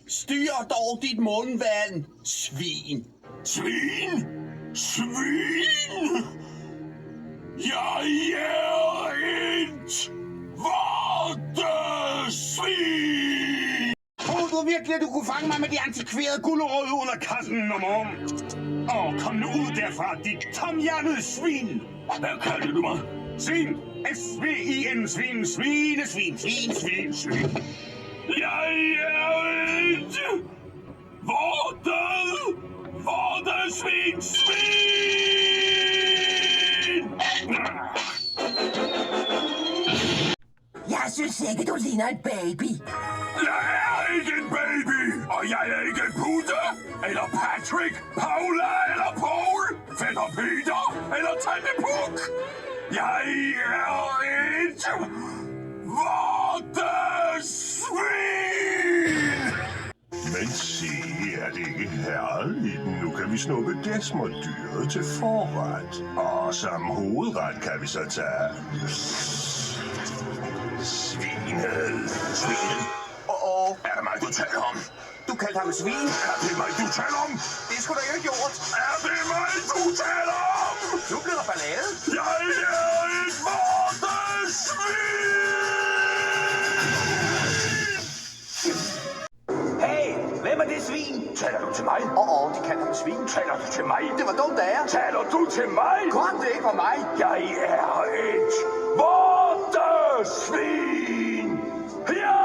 Styr dog dit mundvand, svin. Svin? Svin? Jeg er et vortesvin! Tror du virkelig, at du kunne fange mig med de antikverede gulerødder under kassen, Nom? Kom nu ud derfra, dit tomhjernede svin! Hvad kalder du mig? Svin! S-V-I-N, svin, svin, svin, svin, svin, svin. Jeg er et vortesvin, svin! Jeg synes ikke, du ligner en baby. Jeg er ikke en baby, og jeg er ikke Putte, eller Patrick, Paula eller Paul, fætter Peter eller Tante Puk. Jeg er et vortesvin! Men se, er det ikke herligt? Nu kan vi snuppe Desmond-dyret til forret. Og som hovedret kan vi så tage... Svinet. Svinet? Er det mig, du taler om? Du kaldte ham svin. Er det mig, du taler om? Det skulle du ikke have gjort. Er det mig, du taler om? Nu bliver der ballade. Jeg er et vortesvin! Hey, hvem er det svin? Taler du til mig? De kaldte ham svin. Taler du til mig? Det var dumt af jer. Taler du til mig? Godt, det ikke var mig. Jeg er et vortesvin! Ja!